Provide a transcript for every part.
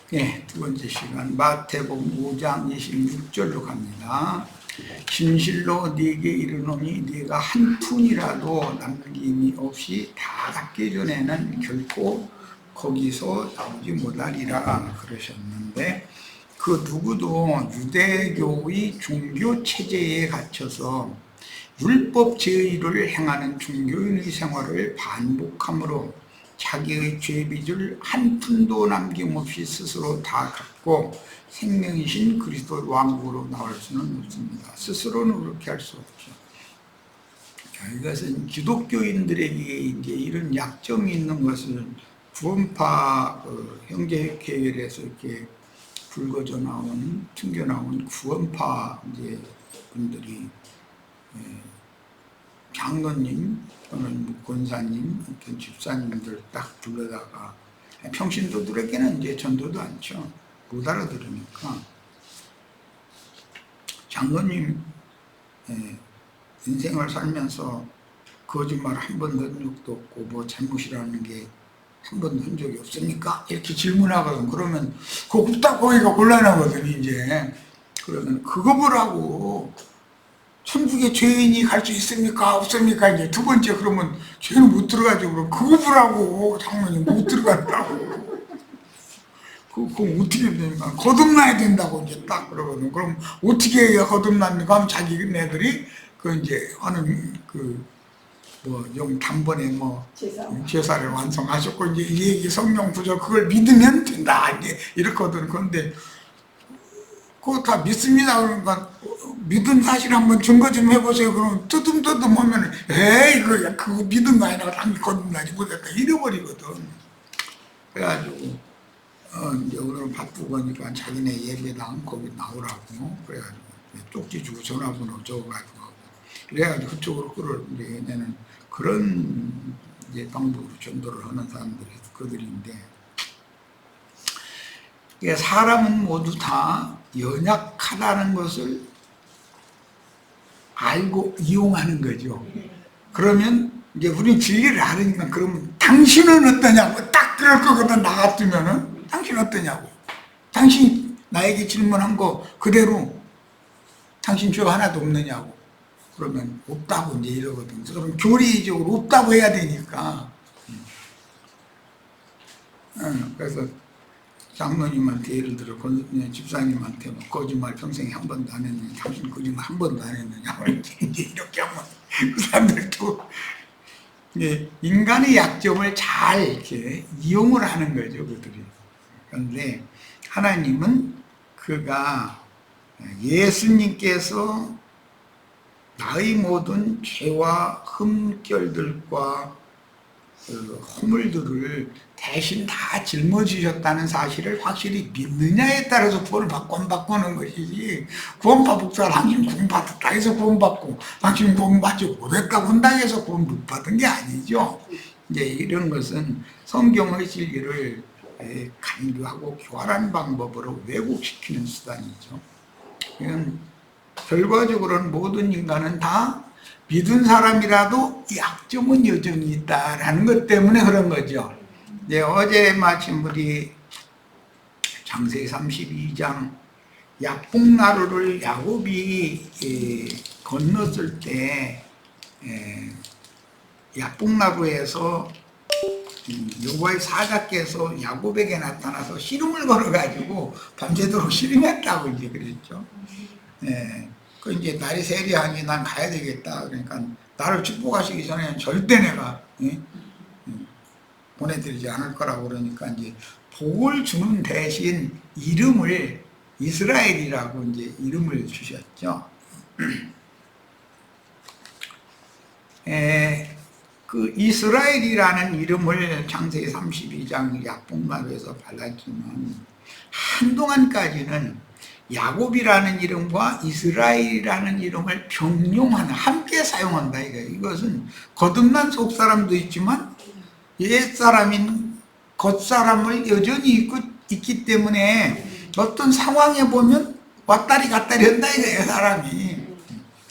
네, 두 번째 시간 마태복음 5장 26절로 갑니다. 진실로 네게 이르노니 네가 한 푼이라도 남김이 없이 다 갚기 전에는 결코 거기서 나오지 못하리라 그러셨는데, 그 누구도 유대교의 종교 체제에 갇혀서 율법 제의를 행하는 종교인의 생활을 반복함으로 자기의 죄빚을 한 푼도 남김없이 스스로 다 갚고 생명이신 그리스도 왕국으로 나올 수는 없습니다. 스스로는 그렇게 할 수 없죠. 이것은 기독교인들에게 이제 이런 약점이 있는 것을 구원파 형제 계열에서 이렇게 불거져 나온, 튕겨 나온 구원파 이제 분들이 장로님 또는 권사님, 집사님들 딱 불러다가, 평신도들에게는 이제 전도도 않죠. 못 알아들으니까. 장로님 인생을 살면서 거짓말 한 번도 한 적도 없고 뭐 잘못이라는 게 한 번도 한 적이 없습니까? 이렇게 질문하거든. 그러면 그거 없다고 하기가 곤란하거든 이제. 그러면 그거 보라고 천국에 죄인이 갈 수 있습니까? 없습니까? 이제 두 번째 그러면 죄는 못 들어가죠. 그럼 그거 보라고 장로님 못 들어간다고. 그럼 어떻게 됩니까? 거듭나야 된다고 이제 딱 그러거든. 그럼 어떻게 해야 거듭납니까? 하면 자기네들이 그 이제 하는 좀 단번에 제사를 완성하셨고 이제 이 얘기 성령 부조 그걸 믿으면 된다 이제 이렇거든. 그런데 그거 다 믿습니다. 그러니까 믿은 사실 한번 증거 좀 해보세요. 그러면 뜨듬뜨듬 하면 에이 그거 믿은 거 아니라 당연히 거듭나지 못했다 잃어버리거든. 그래가지고 이제 오늘 바쁘고 하니까 자기네 예배당 거기 나오라고 그래가지고 쪽지 주고 전화번호 적어가지고 하고 그래가지고 그쪽으로 끌어올리게 얘네는 그런 이제 방법으로 전도를 하는 사람들이 그들인데, 사람은 모두 다 연약하다는 것을 알고 이용하는 거죠. 그러면 이제 우리는 진리를 알으니까 그러면 당신은 어떠냐고 딱 그럴 거거든. 나 같으면은 당신 어떠냐고. 당신 나에게 질문한 거 그대로 당신 죄 하나도 없느냐고. 그러면 없다고 이제 이러거든. 그럼 교리적으로 없다고 해야 되니까. 그래서 장로님한테 예를 들어 집사님한테 거짓말 평생에 한 번도 안 했느냐, 당신 거짓말 한 번도 안 했느냐 이제 이렇게 하면 그 사람들도 인간의 약점을 잘 이렇게 이용을 하는 거죠 그들이. 그런데 하나님은 그가 예수님께서 나의 모든 죄와 흠결들과 허물들을 대신 다 짊어지셨다는 사실을 확실히 믿느냐에 따라서 구원을 받고 안 받고는 것이지, 구원파 목사가 당신 구원받았다 해서 구원받고 당신 구원받지 못했다고 한다 해서 구원 못 받은 게 아니죠. 이제 이런 것은 성경의 진리를 간교하고 교활한 방법으로 왜곡시키는 수단이죠. 이건 결과적으로는 모든 인간은 다 믿은 사람이라도 약점은 여전히 있다라는 것 때문에 그런 거죠. 어제 마침 우리 창세기 32장 약복나루를 야곱이 건넜을 때 약복나루에서 여호와의 사자께서 야곱에게 나타나서 씨름을 걸어가지고 밤새도록 씨름했다고 이제 그랬죠. 그 이제 날이 세리하니 난 가야 되겠다. 그러니까 나를 축복하시기 전에는 절대 내가 보내드리지 않을 거라고 그러니까 이제 복을 주는 대신 이름을 이스라엘이라고 이제 이름을 주셨죠. 그 이스라엘이라는 이름을 창세기 32장 약복나루에서 발랐지만 한동안까지는 야곱이라는 이름과 이스라엘이라는 이름을 병용하는, 함께 사용한다. 이것은 거듭난 속사람도 있지만 옛사람인 겉사람을 여전히 있기 때문에 어떤 상황에 보면 왔다리 갔다리 한다 이거예요, 사람이.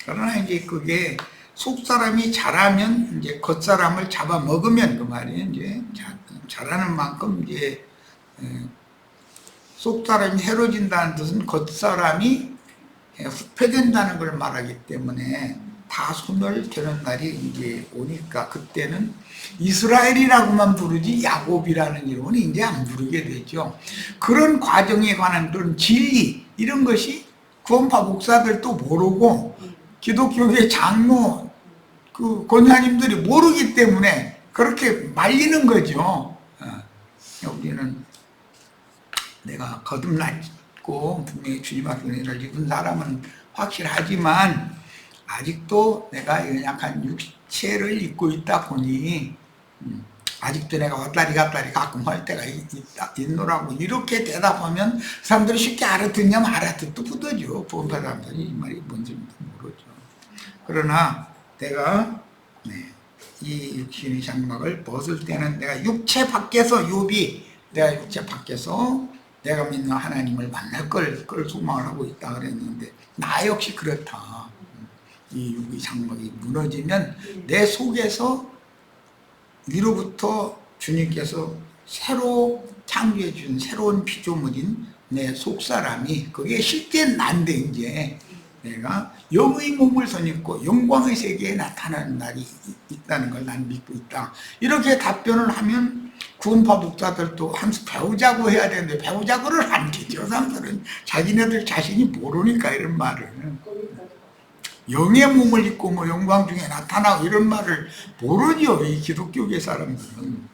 그러나 이제 그게 속사람이 잘하면 이제 겉사람을 잡아먹으면 그 말이에요. 이제 잘하는 만큼 이제 속사람이 해로진다는 뜻은 겉사람이 후패된다는 걸 말하기 때문에 다 소멸되는 날이 이제 오니까 그때는 이스라엘이라고만 부르지 야곱이라는 이름은 이제 안 부르게 되죠. 그런 과정에 관한 그런 진리 이런 것이 구원파 목사들도 모르고 기독교계 장로 그 권사님들이 모르기 때문에 그렇게 말리는 거죠. 우리는 내가 거듭났고 분명히 주님 앞에 은혜를 입은 사람은 확실하지만 아직도 내가 연약한 육체를 입고 있다 보니 아직도 내가 왔다리 갔다리 가끔 할 때가 있노라고 이렇게 대답하면 사람들이 쉽게 알아듣냐면 알아듣도 부더죠. 보험사 사람들이 이 말이 뭔지 모르죠. 그러나 내가 이 육신의 장막을 벗을 때는 내가 육체 밖에서 욥이 내가 육체 밖에서 내가 믿는 하나님을 만날 걸 소망을 하고 있다 그랬는데 나 역시 그렇다. 이 육의 장막이 무너지면 내 속에서 위로부터 주님께서 새로 창조해 준 새로운 피조물인 내 속사람이 그게 실제 난데 이제 내가 영의 몸을 선입고 영광의 세계에 나타나는 날이 있다는 걸 난 믿고 있다. 이렇게 답변을 하면 구원파 목사들도 한수 배우자고 해야 되는데 배우자고를 안 되죠. 사람들은 자기네들 자신이 모르니까 이런 말을. 영의 몸을 입고 뭐 영광 중에 나타나고 이런 말을 모르죠. 이 기독교계 사람들은.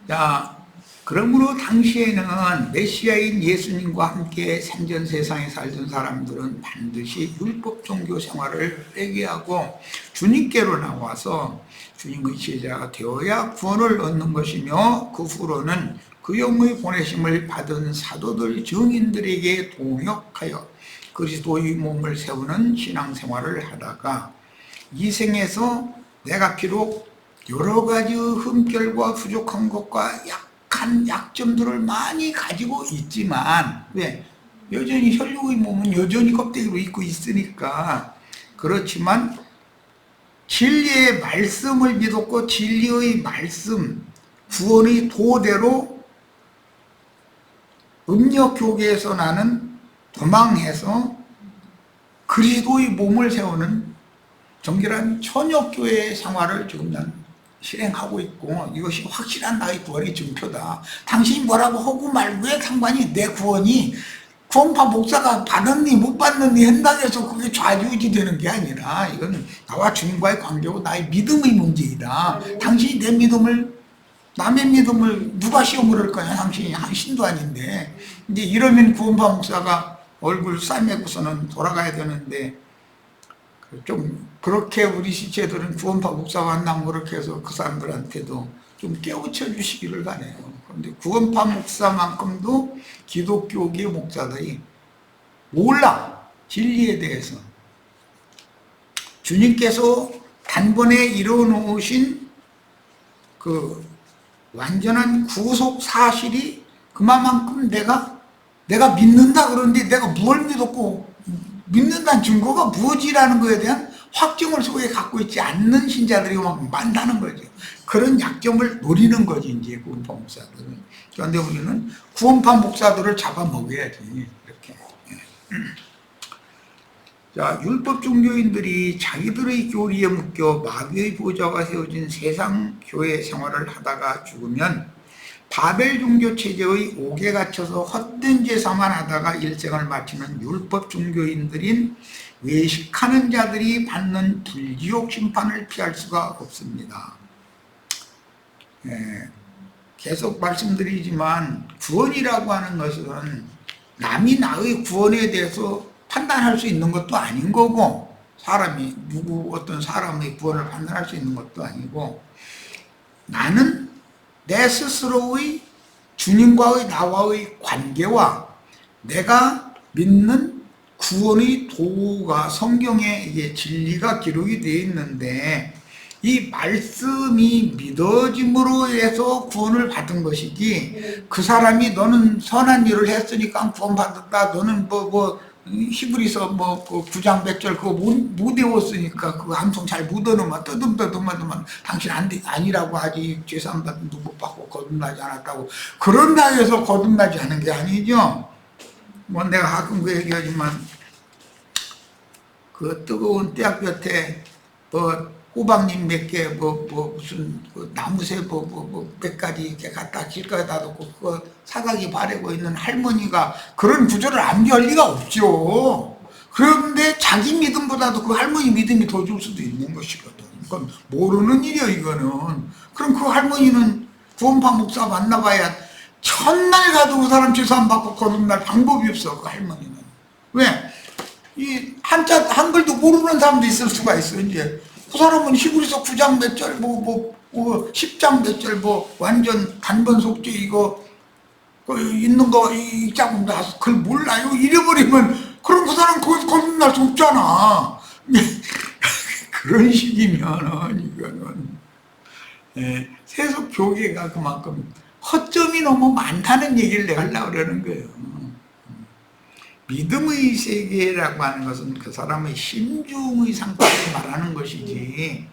자, 그러므로 당시에는 메시아인 예수님과 함께 생전 세상에 살던 사람들은 반드시 율법 종교 생활을 회개하고 주님께로 나와서 주님의 제자가 되어야 구원을 얻는 것이며 그 후로는 그 영의 보내심을 받은 사도들 증인들에게 동역하여 그리스도의 몸을 세우는 신앙생활을 하다가 이 생에서 내가 비록 여러 가지 흠결과 부족한 것과 약한 약점들을 많이 가지고 있지만 왜? 여전히 혈육의 몸은 여전히 껍데기로 입고 있으니까 그렇지만 진리의 말씀을 믿었고 진리의 말씀 구원의 도대로 음력교계에서 나는 도망해서 그리스도의 몸을 세우는 정결한 천역교회 생활을 지금 난 실행하고 있고 이것이 확실한 나의 구원의 증표다. 당신이 뭐라고 하고 말고의 상관이 내 구원이 구원파 목사가 받았니 못 받느니 현장에서 그게 좌지우지 되는 게 아니라 이건 나와 주님과의 관계고 나의 믿음의 문제이다. 당신이 내 믿음을 남의 믿음을 누가 시험을 할 거냐. 당신이 한 신도 아닌데 이제 이러면 구원파 목사가 얼굴 싸매고서는 돌아가야 되는데 좀 그렇게 우리 시체들은 구원파 목사가 한다고 그렇게 해서 그 사람들한테도 좀 깨우쳐 주시기를 바래요. 그런데 구원파 목사만큼도 기독교계 목사들이 몰라. 진리에 대해서. 주님께서 단번에 이뤄놓으신 그 완전한 구속 사실이 그만큼 내가 믿는다 그러는데 내가 뭘 믿었고 믿는다는 증거가 무엇이라는 것에 대한 확증을 속에 갖고 있지 않는 신자들이 막 많다는 거죠. 그런 약점을 노리는 거지 이제 구원파 목사들은. 그런데 우리는 구원파 목사들을 잡아먹여야지 이렇게. 자, 율법 종교인들이 자기들의 교리에 묶여 마귀의 보좌가 세워진 세상 교회 생활을 하다가 죽으면 바벨 종교 체제의 옥에 갇혀서 헛된 제사만 하다가 일생을 마치는 율법 종교인들인 외식하는 자들이 받는 불지옥 심판을 피할 수가 없습니다. 계속 말씀드리지만 구원이라고 하는 것은 남이 나의 구원에 대해서 판단할 수 있는 것도 아닌 거고 사람이 어떤 사람의 구원을 판단할 수 있는 것도 아니고 나는 내 스스로의 주님과의 나와의 관계와 내가 믿는 구원의 도가 성경에 이게 진리가 기록이 되어 있는데 이 말씀이 믿어짐으로 해서 구원을 받은 것이지 그 사람이 너는 선한 일을 했으니까 구원받았다 너는 히브리서 뭐그 9장 몇 절 그거 못 외웠으니까 그 함성 잘 못 얻으면 떠듬떠듬하더만 당신 아니라고 하지 죄산 받은 못 받고 거듭나지 않았다고 그런다 해서 거듭나지 않은 게 아니죠. 뭐 내가 가끔 그 얘기하지만 그 뜨거운 떼약 곁에 뭐 호박잎 몇 개, 무슨 그 나무새 몇 가지 이렇게 갖다 길가에다 놓고 그거 사각이 바래고 있는 할머니가 그런 구조를 암기할 리가 없죠. 그런데 자기 믿음보다도 그 할머니 믿음이 더 좋을 수도 있는 것이거든. 그건 모르는 일이야 이거는. 그럼 그 할머니는 구원파 목사 만나봐야 첫날 가도 그 사람 죄 안 받고 거듭날 방법이 없어 그 할머니는. 왜? 이 한글도 모르는 사람도 있을 수가 있어 이제. 그 사람은 히브리서 9장 몇 절, 10장 몇 절, 완전 단번 속죄 이거, 있는 거, 읽자고 나서 그걸 몰라요. 잃어버리면, 그럼 그 사람 거듭날 수 없잖아. 그런 식이면은, 이거는, 세속 교계가 그만큼 허점이 너무 많다는 얘기를 내가 하려고 그러는 거예요. 믿음의 세계라고 하는 것은 그 사람의 심중의 상태를 말하는 것이지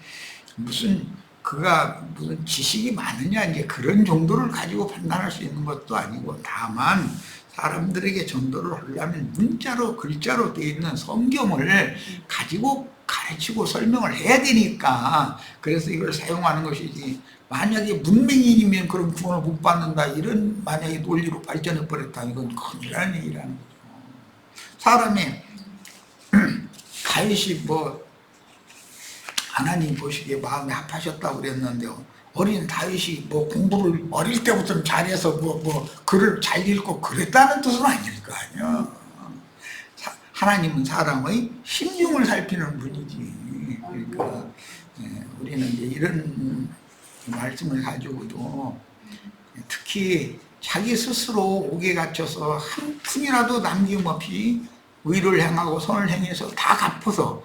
무슨 그가 무슨 지식이 많으냐 이제 그런 정도를 가지고 판단할 수 있는 것도 아니고 다만 사람들에게 전도를 하려면 문자로 글자로 되어 있는 성경을 가지고 가르치고 설명을 해야 되니까 그래서 이걸 사용하는 것이지 만약에 문맹인이면 그럼 구원을 못 받는다 이런 만약에 논리로 발전해 버렸다 이건 큰일 나는 얘기라는 거죠. 사람이 다윗이 하나님 보시기에 마음이 합하셨다고 그랬는데요. 어린 다윗이 공부를 어릴 때부터 잘해서 글을 잘 읽고 그랬다는 뜻은 아닐 거 아니야. 하나님은 사람의 심중을 살피는 분이지. 그러니까 우리는 이제 이런 말씀을 가지고도 특히 자기 스스로 옥에 갇혀서 한 푼이라도 남김없이 의를 행하고 선을 행해서 다 갚아서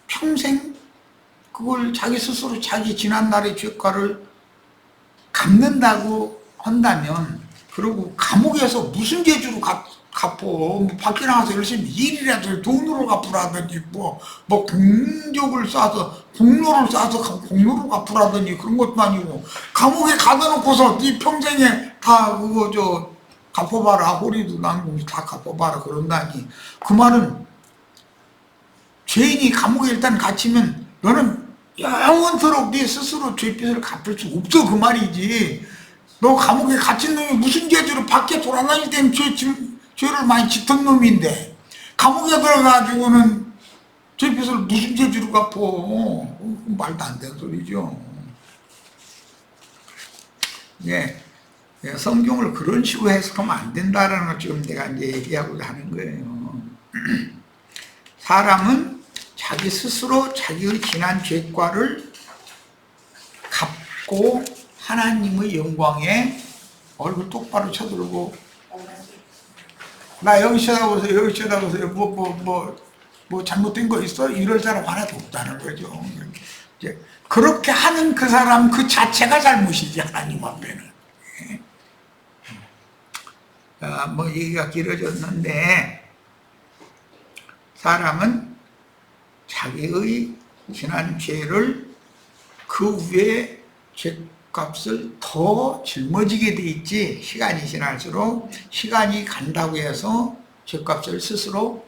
평생 그걸 자기 스스로 자기 지난날의 죄과를 갚는다고 한다면 그리고 감옥에서 무슨 재주로 갚어 밖에 나가서 열심히 일이라도 돈으로 갚으라든지 공적을 쌓아서 공로를 쌓아서 공로로 갚으라든지 그런 것도 아니고 감옥에 가둬놓고서 네 평생에 다 그거 갚아봐라 허리도 남고 다 갚아봐라 그런다니 그 말은 죄인이 감옥에 일단 갇히면 너는 영원토록 네 스스로 죄빚을 갚을 수 없어 그 말이지. 너 감옥에 갇힌 놈이 무슨 죄로 밖에 돌아다닐 때는 죄를 많이 짓던 놈인데 감옥에 들어가지고는 죄빚을 무슨 죄로 갚어. 말도 안 되는 소리죠. 예. 성경을 그런 식으로 해석하면 안 된다라는 걸 지금 내가 이제 얘기하고자 하는 거예요. 사람은 자기 스스로 자기의 지난 죄과를 갚고 하나님의 영광에 얼굴 똑바로 쳐들고 나 여기 쳐다보세요 여기 쳐다보세요 뭐 잘못된 거 있어? 이럴 사람 하나도 없다는 거죠. 이제 그렇게 하는 그 사람 그 자체가 잘못이지 하나님 앞에는. 얘기가 길어졌는데 사람은 자기의 지난 죄를 그 위에 죄값을 더 짊어지게 돼 있지 시간이 지날수록 시간이 간다고 해서 죄값을 스스로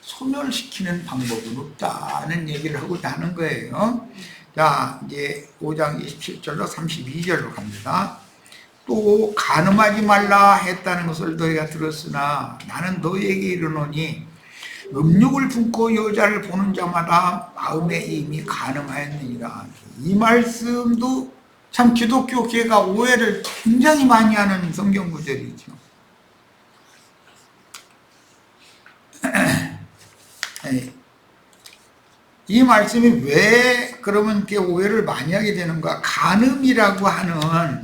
소멸시키는 방법은 없다는 얘기를 하고자 하는 거예요. 자 이제 5장 27절로 32절로 갑니다. 또 간음하지 말라 했다는 것을 너희가 들었으나 나는 너희에게 이르노니 음욕을 품고 여자를 보는 자마다 마음에 이미 간음하였느니라. 이 말씀도 참 기독교계가 오해를 굉장히 많이 하는 성경 구절이죠. 이 말씀이 왜 그러면 이렇게 오해를 많이 하게 되는가? 간음이라고 하는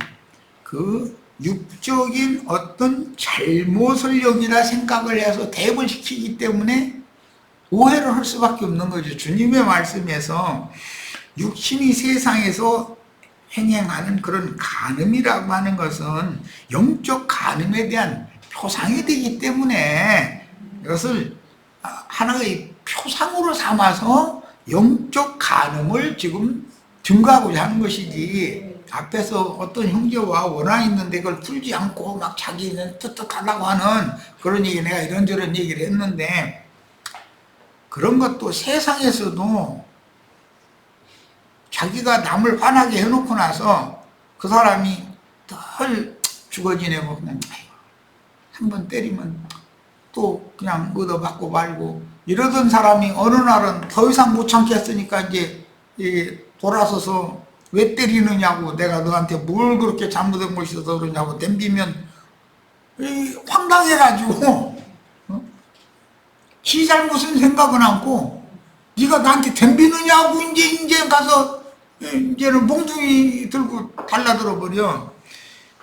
그 육적인 어떤 잘못을 여기다 생각을 해서 대입을 시키기 때문에 오해를 할 수밖에 없는 거죠. 주님의 말씀에서 육신이 세상에서 행행하는 그런 간음이라고 하는 것은 영적 간음에 대한 표상이 되기 때문에 이것을 하나의 표상으로 삼아서 영적 간음을 지금 증거하고자 하는 것이지, 앞에서 어떤 형제와 원한이 있는데 그걸 풀지 않고 막 자기는 뜨뜻하다고 하는 그런 얘기, 내가 이런저런 얘기를 했는데, 그런 것도 세상에서도 자기가 남을 화나게 해놓고 나서 그 사람이 덜 죽어 지내고 그냥 한 번 때리면 또 그냥 얻어맞고 말고 이러던 사람이 어느 날은 더 이상 못 참겠으니까 이제 돌아서서 왜 때리느냐고, 내가 너한테 뭘 그렇게 잘못한 것이 있어서 그러냐고 덤비면 황당해가지고 지 잘못은 생각은 않고 네가 나한테 덤비느냐고 이제 가서 이제는 몽둥이 들고 달라들어 버려.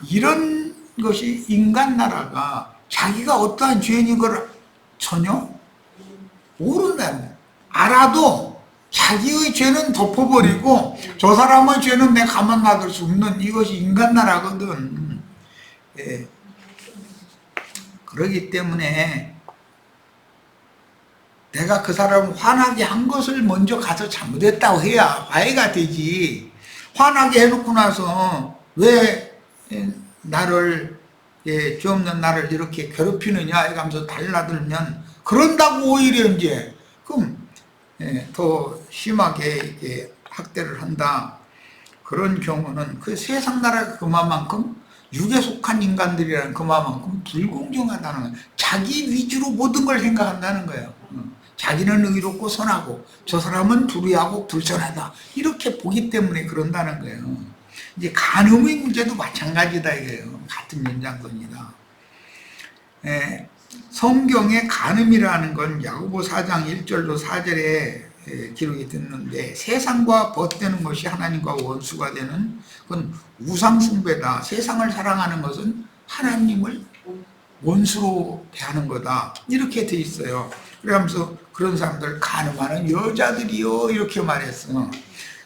이런 것이 인간 나라가 자기가 어떠한 죄인인 걸 전혀 모른다는 거야. 알아도 자기의 죄는 덮어버리고 저 사람의 죄는 내가 가만 놔둘 수 없는, 이것이 인간 나라거든. 예. 그렇기 때문에 내가 그 사람을 화나게 한 것을 먼저 가서 잘못했다고 해야 화해가 되지. 화나게 해놓고 나서 왜 나를, 죄 없는 나를 이렇게 괴롭히느냐 이러면서 달라들면, 그런다고 오히려 이제 그럼 더 심하게 이렇게 학대를 한다. 그런 경우는 그 세상 나라가 그만큼, 육에 속한 인간들이라는 그만큼 불공정하다는 거예요. 자기 위주로 모든 걸 생각한다는 거예요. 자기는 의롭고 선하고 저 사람은 불의하고 불선하다, 이렇게 보기 때문에 그런다는 거예요. 이제 간음의 문제도 마찬가지다 이거예요. 같은 연장선이다. 성경에 간음이라는 건 야고보 4장 1절로 4절에 기록이 됐는데, 세상과 벗되는 것이 하나님과 원수가 되는 그건 우상숭배다. 세상을 사랑하는 것은 하나님을 원수로 대하는 거다, 이렇게 돼 있어요. 그러면서 그런 사람들 간음하는 여자들이요 이렇게 말했어.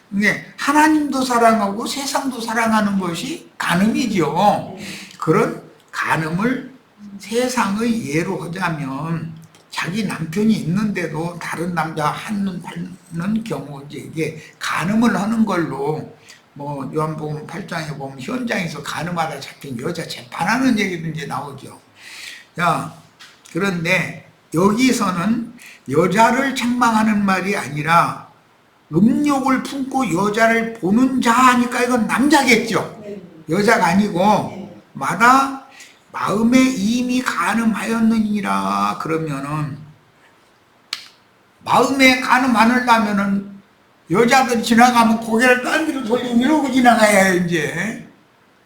근데 하나님도 사랑하고 세상도 사랑하는 것이 간음이죠. 그런 간음을 세상의 예로 하자면, 자기 남편이 있는데도 다른 남자 한눈 파는 경우, 이게 간음을 하는 걸로, 뭐 요한복음 8장에 보면 현장에서 간음하다 잡힌 여자 재판하는 얘기도 이제 나오죠. 자, 그런데 여기서는 여자를 책망하는 말이 아니라 음욕을 품고 여자를 보는 자 하니까 이건 남자겠죠. 여자가 아니고, 마다 마음에 이미 간음하였느니라. 그러면은 마음에 간음 안 하려면은 여자들이 지나가면 고개를 딴 데로 돌리고 이러고 지나가야 이제.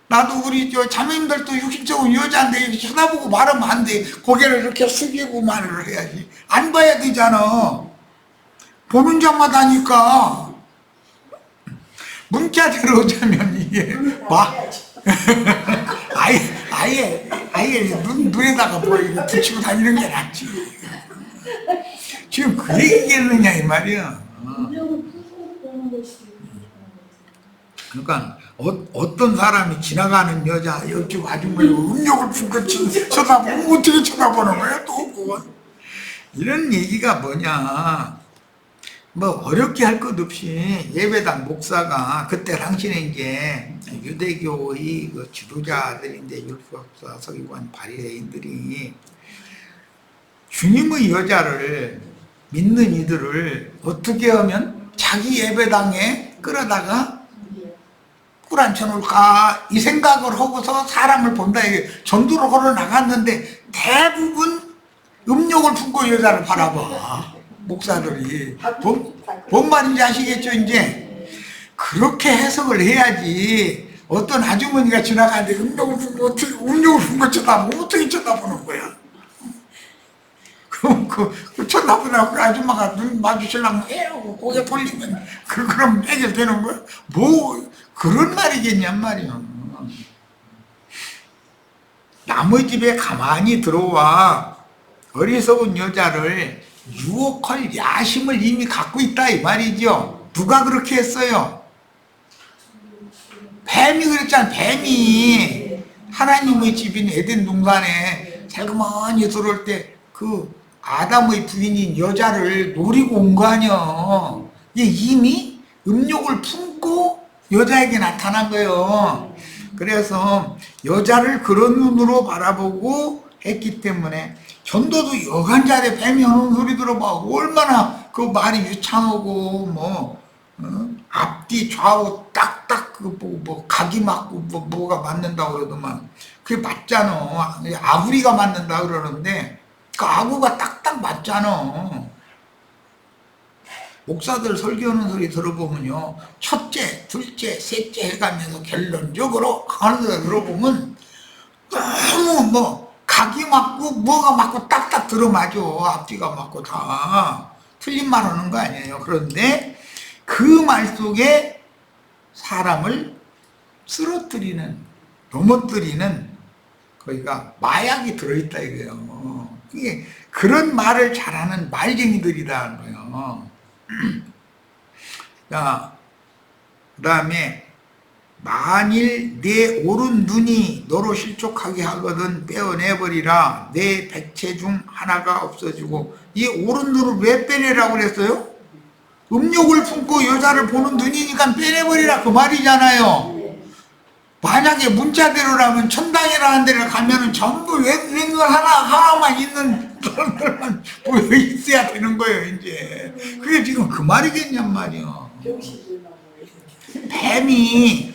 나도 우리 저 자매님들도 육신적으로 여자인데 이렇게 쳐다보고 말하면 안 돼. 고개를 이렇게 숙이고 말을 해야지. 안 봐야 되잖아. 보는 자마다 하니까. 문자대로 오자면 이게 막 아예 눈에다가 뭐 이거 붙이고 다니는 게 낫지. 지금 그 얘기겠느냐 이 말이야. 그러니까 어떤 사람이 지나가는 여자 옆집 아줌마를 음욕을 품고 쳐다보고 어떻게 쳐다보는 거야 또 그거. 이런 얘기가 뭐냐, 뭐 어렵게 할 것 없이 예배당 목사가, 그때 당시에 이제 유대교의 그 지도자들인데 율법사, 서기관, 바리새인들이 주님의 여자를 믿는 이들을 어떻게 하면 자기 예배당에 끌어다가 꿀 앉혀놓을까 이 생각을 하고서 사람을 본다. 이게 전도를 걸어 나갔는데 대부분 음욕을 품고 여자를 바라봐. 목사들이. 뭔 말인지 아시겠죠 이제? 그렇게 해석을 해야지. 어떤 아주머니가 지나가는데 음욕을 품고 쳐다보고 어떻게 쳐다보는 거야? 그럼 그 쳐다보라고 그 아줌마가 눈 마주치려면 에라고 고개 돌리면 그럼 해결되는 거야? 뭐 그런 말이겠냔 말이야. 남의 집에 가만히 들어와 어리석은 여자를 유혹할 야심을 이미 갖고 있다 이 말이죠. 누가 그렇게 했어요? 뱀이 그랬잖아. 뱀이 하나님의 집인 에덴 동산에 살그머니 들어올 때 그 아담의 부인인 여자를 노리고 온 거 아니야. 이미 음욕을 품고 여자에게 나타난 거예요. 그래서 여자를 그런 눈으로 바라보고 했기 때문에 전도도 여간자리 뱀이 하는 소리 들어봐. 얼마나 그 말이 유창하고 앞뒤 좌우 딱딱 각이 맞고 뭐가 맞는다 그러더만 그게 맞잖아. 아구리가 맞는다 그러는데 그 아구가 딱딱 맞잖아. 목사들 설교하는 소리 들어보면요, 첫째, 둘째, 셋째 해가면서 결론적으로 하는 소리 들어보면 너무 각이 맞고 뭐가 맞고 딱딱 들어맞아. 앞뒤가 맞고 다 틀린 말 하는 거 아니에요. 그런데 그 말 속에 사람을 쓰러뜨리는, 넘어뜨리는 거기가 마약이 들어있다 이거예요. 이게 그런 말을 잘하는 말쟁이들이라는 거예요. 자, 그 다음에 만일 내 오른 눈이 너로 실족하게 하거든 빼어내버리라. 내 백체 중 하나가 없어지고. 이 오른 눈을 왜 빼내라고 그랬어요? 음욕을 품고 여자를 보는 눈이니까 빼내버리라 그 말이잖아요. 만약에 문자대로라면 천당이라는 데를 가면은 전부 왼눈 하나만 있는 사람들만 보여 있어야 되는 거예요, 이제. 그게 지금 그 말이겠냔 말이요. 뱀이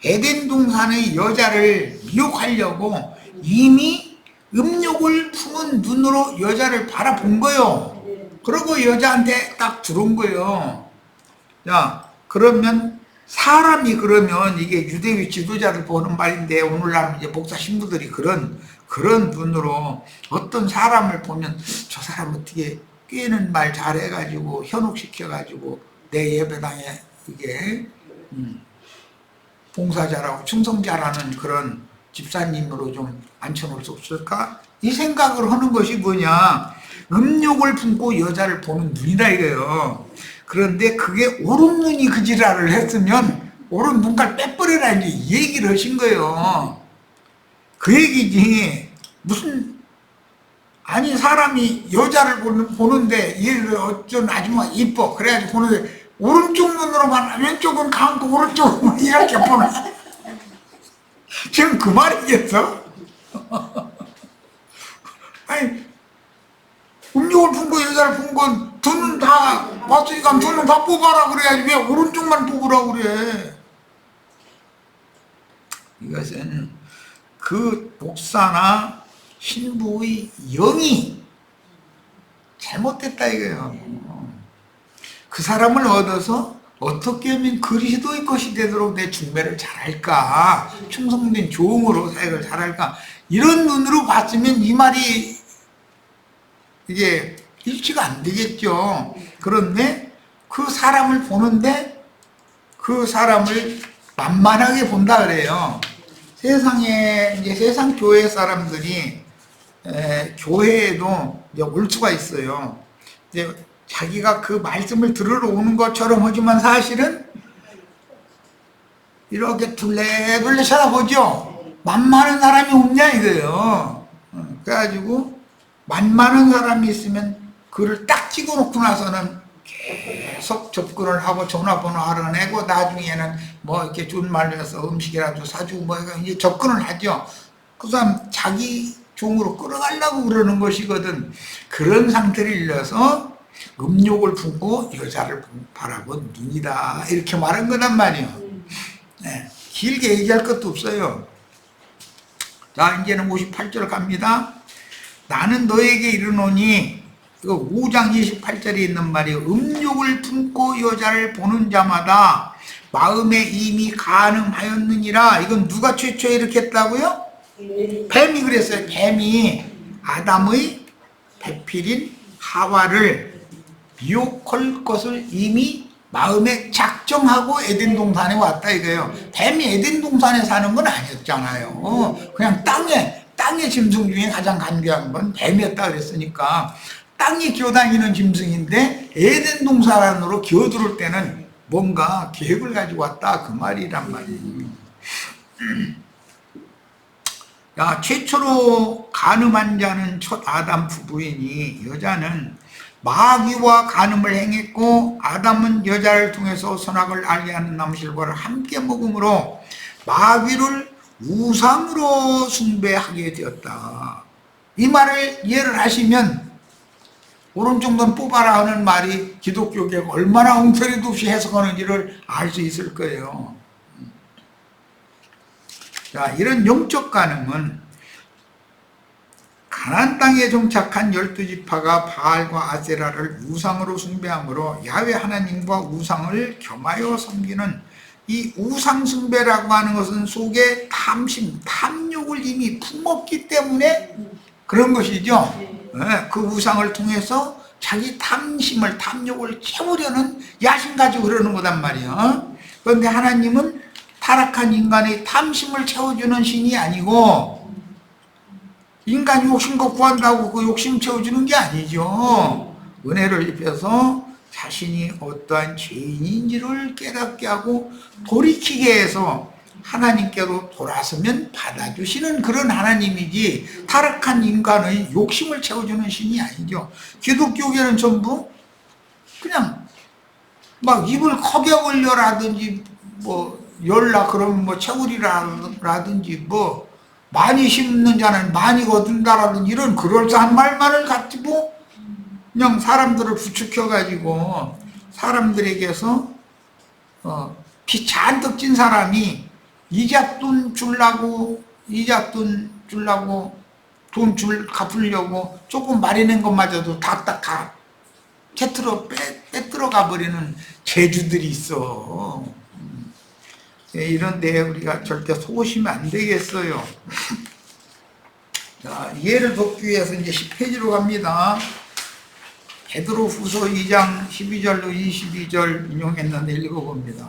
에덴 동산의 여자를 미혹하려고 이미 음욕을 품은 눈으로 여자를 바라본 거예요. 그러고 여자한테 딱 들어온 거예요. 자, 그러면 사람이 그러면 이게 유대교 지도자들 보는 말인데 오늘날 이제 목사 신부들이 그런 눈으로 어떤 사람을 보면 저 사람 어떻게 꿰는 말 잘해가지고 현혹시켜가지고 내 예배당에 이게 봉사자라고 충성자라는 그런 집사님으로 좀 앉혀놓을 수 없을까? 이 생각을 하는 것이 뭐냐? 음욕을 품고 여자를 보는 눈이다 이거예요. 그런데 그게 옳은 눈이 그 지랄을 했으면 옳은 눈깔 빼버리라 이제 이 얘기를 하신 거예요. 그 얘기지. 무슨 아니 사람이 여자를 보는데 얘를 어쩐 아줌마 이뻐 그래가지고 보는데 오른쪽 눈으로만 왼쪽은 감고 오른쪽은 이렇게 보나? 지금 그 말이겠어? 아니 음욕을 품고 여자를 본 건 두 눈 다 봤으니까 두 눈 다 뽑아라 그래야지 왜 오른쪽만 뽑으라 그래? 이것은 그 목사나 신부의 영이 잘못됐다 이거예요. 그 사람을 얻어서 어떻게 하면 그리스도의 것이 되도록 내 중매를 잘할까, 충성된 종으로 사역을 잘할까, 이런 눈으로 봤으면 이 말이 이게 일치가 안 되겠죠. 그런데 그 사람을 보는데 그 사람을 만만하게 본다 그래요. 세상에 이제 세상 교회 사람들이 교회에도 이제 올 수가 있어요. 이제 자기가 그 말씀을 들으러 오는 것처럼 하지만 사실은 이렇게 둘레둘레 쳐다보죠. 만만한 사람이 없냐 이거예요. 그래가지고 만만한 사람이 있으면 그를 딱 찍어놓고 나서는 계속 접근을 하고 전화번호 알아내고 나중에는 뭐 이렇게 좋은 말로 해서 음식이라도 사주고 뭐 이제 접근을 하죠. 그 사람 자기 종으로 끌어가려고 그러는 것이거든. 그런 상태를 일러서 음욕을 품고 여자를 바라본 눈이다 이렇게 말한 거란 말이에요. 네, 길게 얘기할 것도 없어요. 자, 이제는 58절 갑니다. 나는 너에게 이르노니, 이거 5장 28절에 있는 말이에요. 음욕을 품고 여자를 보는 자마다 마음에 이미 가늠하였느니라. 이건 누가 최초에 이렇게 했다고요? 뱀이 그랬어요. 뱀이 아담의 배필인 하와를 미혹할 것을 이미 마음에 작정하고 에덴 동산에 왔다 이거예요. 뱀이 에덴 동산에 사는 건 아니었잖아요. 그냥 땅의 짐승 중에 가장 간교한 건 뱀이었다 그랬으니까 땅에 기어다니는 짐승인데 에덴 동산 안으로 기어들을 때는 뭔가 계획을 가지고 왔다 그 말이란 말이에요. 야, 최초로 간음한 자는 첫 아담 부부이니 여자는 마귀와 간음을 행했고 아담은 여자를 통해서 선악을 알게 하는 나무실과를 함께 먹음으로 마귀를 우상으로 숭배하게 되었다. 이 말을 이해를 하시면 오른쪽눈 뽑아라 하는 말이 기독교계 얼마나 엉터리도 없이 해석하는지를 알 수 있을 거예요. 자, 이런 영적 간음은 가나안 땅에 정착한 12지파가 바알과 아세라를 우상으로 숭배함으로 야훼 하나님과 우상을 겸하여 섬기는 이 우상 숭배라고 하는 것은 속에 탐심, 탐욕을 이미 품었기 때문에 그런 것이죠. 네, 그 우상을 통해서 자기 탐심을, 탐욕을 채우려는 야심 가지고 그러는 거단 말이야. 그런데 하나님은 타락한 인간의 탐심을 채워주는 신이 아니고 인간이 욕심껏 구한다고 그 욕심 채워주는 게 아니죠. 은혜를 입혀서 자신이 어떠한 죄인인지를 깨닫게 하고 돌이키게 해서 하나님께로 돌아서면 받아주시는 그런 하나님이지 타락한 인간의 욕심을 채워주는 신이 아니죠. 기독교계는 전부 그냥 막 입을 크게 벌려라든지 뭐 열라 그러면 뭐 채우리라든지 뭐 많이 심는 자는 많이 거둔다라든지 이런 그럴싸한 말만을 가지고 그냥 사람들을 부추겨가지고 사람들에게서 피 잔뜩 찐 사람이 이잣돈 주려고 돈 갚으려고 조금 마련한 것마저도 다 빼들어가 버리는 재주들이 있어. 이런 데에 우리가 절대 속으시면 안 되겠어요. 자, 이해를 돕기 위해서 이제 10페이지로 갑니다. 베드로 후서 2장 12절로 22절 인용했는데 읽어봅니다.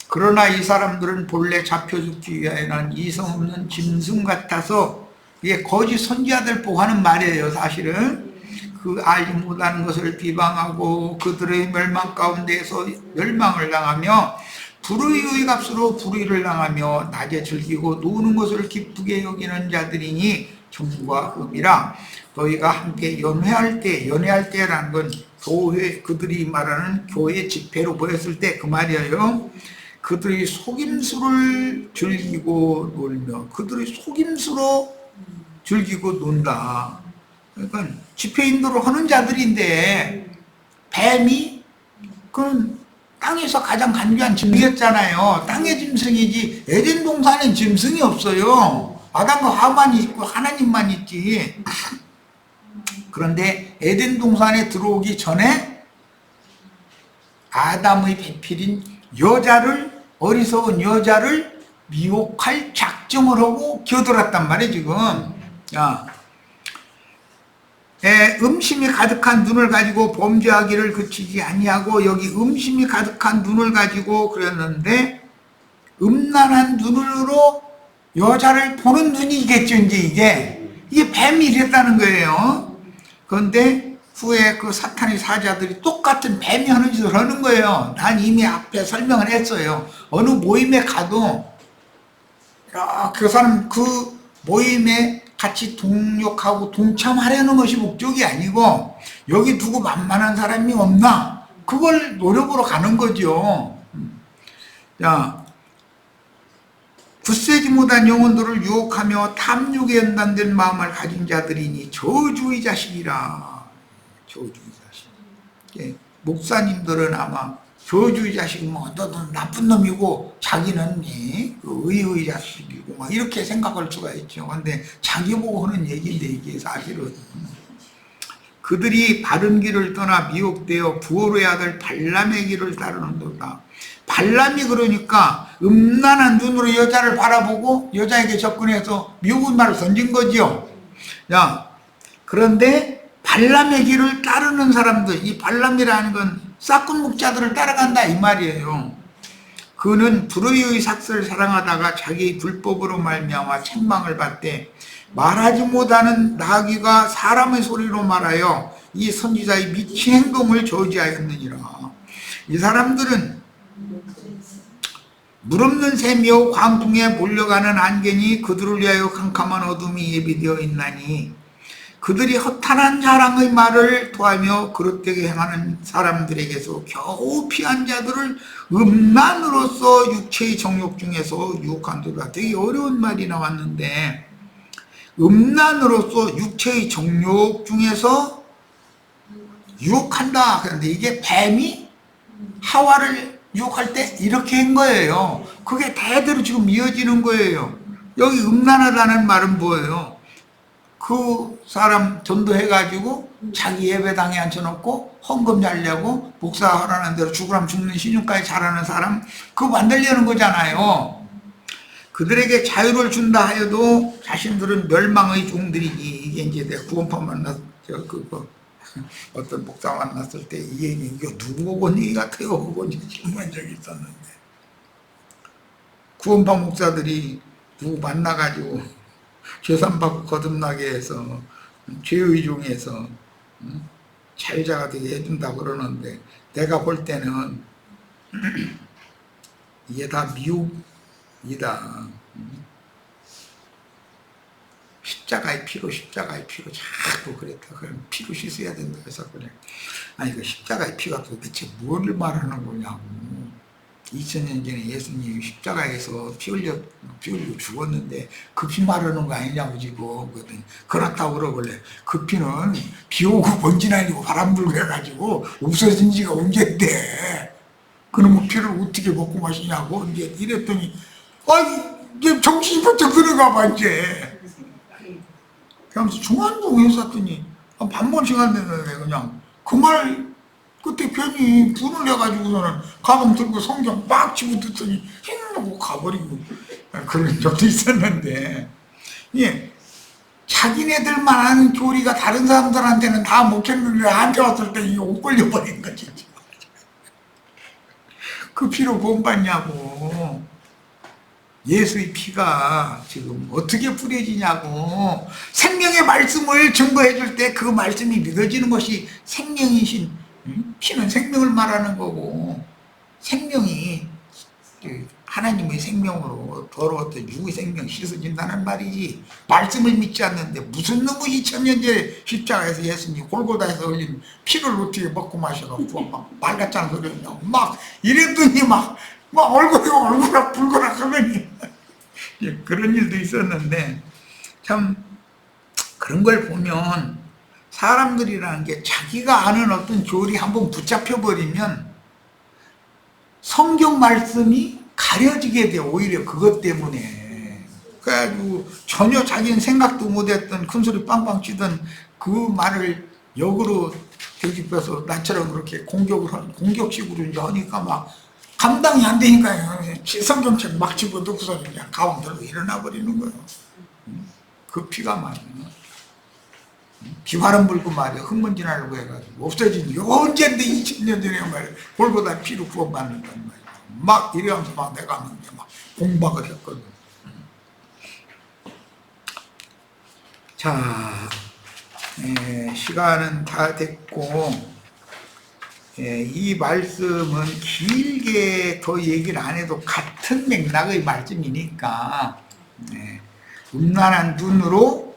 그러나 이 사람들은 본래 잡혀 죽기 위하여 난 이성 없는 짐승 같아서 이게 거짓 선지자들 보고 하는 말이에요. 사실은 그 알지 못하는 것을 비방하고 그들의 멸망 가운데에서 멸망을 당하며 불의의 값으로 불의를 당하며 낮에 즐기고 노는 것을 기쁘게 여기는 자들이니 정과 흠이라. 너희가 함께 연회할 때라는 건 교회, 그들이 말하는 교회 집회로 모였을 때 그 말이에요. 그들이 속임수를 즐기고 놀며 그들이 속임수로 즐기고 논다. 그러니까 집회인들로 하는 자들인데 뱀이 그건 땅에서 가장 간교한 짐승이었잖아요. 땅의 짐승이지 에덴 동산엔 짐승이 없어요. 아담과 하와만 있고 하나님만 있지. 그런데 에덴 동산에 들어오기 전에 아담의 배필인 어리석은 여자를 미혹할 작정을 하고 겨들었단 말이에요 지금. 야, 음심이 가득한 눈을 가지고 범죄하기를 그치지 아니하고 여기 음심이 가득한 눈을 가지고 그랬는데 음란한 눈으로 여자를 보는 눈이겠죠. 이제 이게 뱀이 이랬다는 거예요. 그런데 후에 그 사탄의 사자들이 똑같은 뱀이 하는 짓을 하는 거예요. 난 이미 앞에 설명을 했어요. 어느 모임에 가도 그 사람 그 모임에 같이 동력하고 동참하려는 것이 목적이 아니고 여기 누구 만만한 사람이 없나 그걸 노력으로 가는 거죠. 자, 굳세지 못한 영혼들을 유혹하며 탐욕에 연단된 마음을 가진 자들이니 저주의 자식이라. 저주의 자식. 예, 목사님들은 아마 저주의 자식 너는 나쁜 놈이고 자기는 의의 자식이고 막 이렇게 생각할 수가 있죠. 근데 자기 보고 하는 얘기인데 이게 사실은 그들이 바른 길을 떠나 미혹되어 부어로의 아들 발람의 길을 따르는도다. 발람이 그러니까 음란한 눈으로 여자를 바라보고 여자에게 접근해서 미혹의 말을 던진 거죠. 야, 그런데 발람의 길을 따르는 사람들, 이 발람이라는 건 싹군 목자들을 따라간다 이 말이에요. 그는 불의의 삭슬을 사랑하다가 자기 불법으로 말미암아 책망을 받되 말하지 못하는 나귀가 사람의 소리로 말하여 이 선지자의 미친 행동을 저지하였느니라. 이 사람들은 물 없는 샘이요 광풍에 몰려가는 안개니 그들을 위하여 캄캄한 어둠이 예비되어 있나니 그들이 허탄한 자랑의 말을 토하며 그릇되게 행하는 사람들에게서 겨우 피한 자들을 음란으로서 육체의 정욕 중에서 유혹한도다. 되게 어려운 말이 나왔는데 음란으로서 육체의 정욕 중에서 유혹한다. 그런데 이게 뱀이 하와를 유혹할 때 이렇게 한 거예요. 그게 대대로 지금 이어지는 거예요. 여기 음란하다는 말은 뭐예요? 그 사람 전도해가지고 자기 예배당에 앉혀놓고 헌금 잘려고 목사하라는 대로 죽으라면 죽는 신용까지 잘하는 사람 그거 만들려는 거잖아요. 그들에게 자유를 준다 하여도 자신들은 멸망의 종들이니 이게 이제 내가 구원파 어떤 목사 만났을 때 이 얘기 이거 누구 본 얘기 같아요? 그거 질문한 적이 있었는데 구원파 목사들이 누구 만나가지고 죄산받고 거듭나게 해서 죄의 종에서 자유자가 되게 해준다 그러는데 내가 볼 때는 이게 다 미혹이다. 십자가의 피로 자꾸 그랬다. 그럼 피로 씻어야 된다 해서 그래. 아니 그 십자가의 피가 도대체 뭘 말하는 거냐고. 2000년 전에 예수님이 십자가에서 피 흘려 죽었는데 그 피 말하는 거 아니냐고 지금. 그렇다고 그러길래 그 피는 비 오고 먼지 날리고 바람 불고 해가지고 없어진 지가 언젠데 그놈의 피를 어떻게 먹고 마시냐고 이제 이랬더니 이제 정신이 번쩍 들어가 봐 이제. 그러면서 중환동에 샀더니 반번 시간 됐는데 그냥 그 말 그때 괜히 분을 내가지고서는 가방 들고 성경 막 집어듣더니 힘내고 가버리고 그런 적도 있었는데 예, 자기네들만 아는 교리가 다른 사람들한테는 다 먹혔는데 나한테 왔을 때 이게 옷 걸려버린 거지. 그 피로 구원받냐고. 예수의 피가 지금 어떻게 뿌려지냐고. 생명의 말씀을 증거해 줄 때 그 말씀이 믿어지는 것이 생명이신 피는 생명을 말하는 거고 생명이 하나님의 생명으로 더러웠던 육의 생명 씻어진다는 말이지 말씀을 믿지 않는데 무슨 놈의 2000년 전에 십자가에서 예수님 골고다에서 흘린 피를 어떻게 먹고 마셔갖고 막 말 같지 않은 소리 하냐고 막 이랬더니 막 얼굴이 붉거나 그러니 그런 일도 있었는데 참 그런 걸 보면 사람들이라는 게 자기가 아는 어떤 교리 한번 붙잡혀 버리면 성경 말씀이 가려지게 돼. 오히려 그것 때문에. 그래가지고 전혀 자기는 생각도 못했던 큰소리 빵빵 치던 그 말을 역으로 되짚어서 나처럼 그렇게 공격식으로 이제 하니까 막 감당이 안 되니까 성경책 막 집어넣고서 그냥 가방 들고 일어나 버리는 거예요. 그 피가 말이야. 비바람 불고 말이야. 흙먼지 나려고 해가지고 없어진 지 언젠데 2000년 전에 말이야. 골고다 피로 구원받는단 말이야. 막 이래가면서 막 내가 하는데 막 공박을 했거든. 자, 시간은 다 됐고 이 말씀은 길게 더 얘기를 안 해도 같은 맥락의 말씀이니까 음란한 눈으로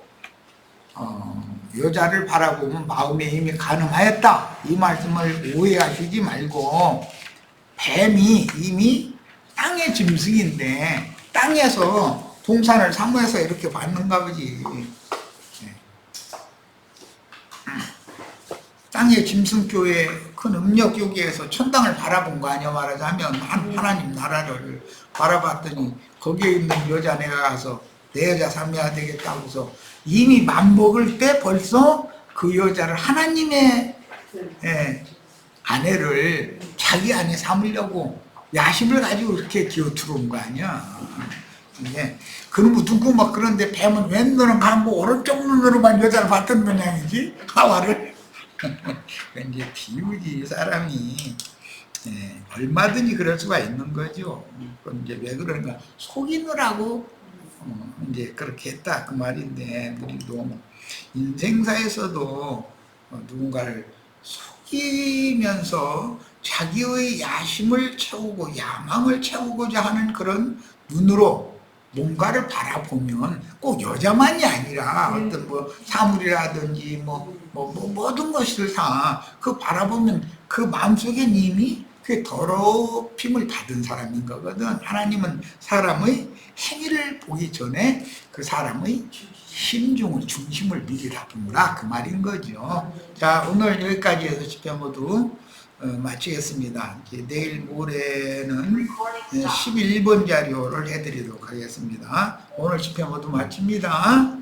여자를 바라보면 마음에 이미 간음하였다. 이 말씀을 오해하시지 말고 뱀이 이미 땅의 짐승인데 땅에서 동산을 사모해서 이렇게 받는가 보지. 땅의 짐승교회 큰 음력교계에서 천당을 바라본 거 아니야. 말하자면 하나님 나라를 바라봤더니 거기에 있는 여자 내가 가서 내 여자 삼해야 되겠다고 해서 이미 맘먹을 때 벌써 그 여자를 하나님의 아내를 자기 아내 삼으려고 야심을 가지고 이렇게 기어 들어온 거 아니야. 그놈의 누구 막 그런데 뱀은 왼눈은 감고 오른쪽 눈으로만 여자를 봤던 모양이지 하와를. 이제 비유지 사람이 얼마든지 그럴 수가 있는 거죠. 그건 이제 왜 그러는가 속이느라고 이제 그렇게 했다 그 말인데 우리도 인생사에서도 누군가를 속이면서 자기의 야심을 채우고 야망을 채우고자 하는 그런 눈으로 뭔가를 바라보면 꼭 여자만이 아니라 어떤 뭐 사물이라든지 모든 것을 다 그 바라보면 그 마음속에 이미 그 더럽힘을 받은 사람인 거거든. 하나님은 사람의 행위를 보기 전에 그 사람의 심중을, 중심을 미리 다듬으라, 그 말인 거죠. 자, 오늘 여기까지 해서 집회 모두 마치겠습니다. 이제 내일 모레는 11번 자료를 해드리도록 하겠습니다. 오늘 집회 모두 마칩니다.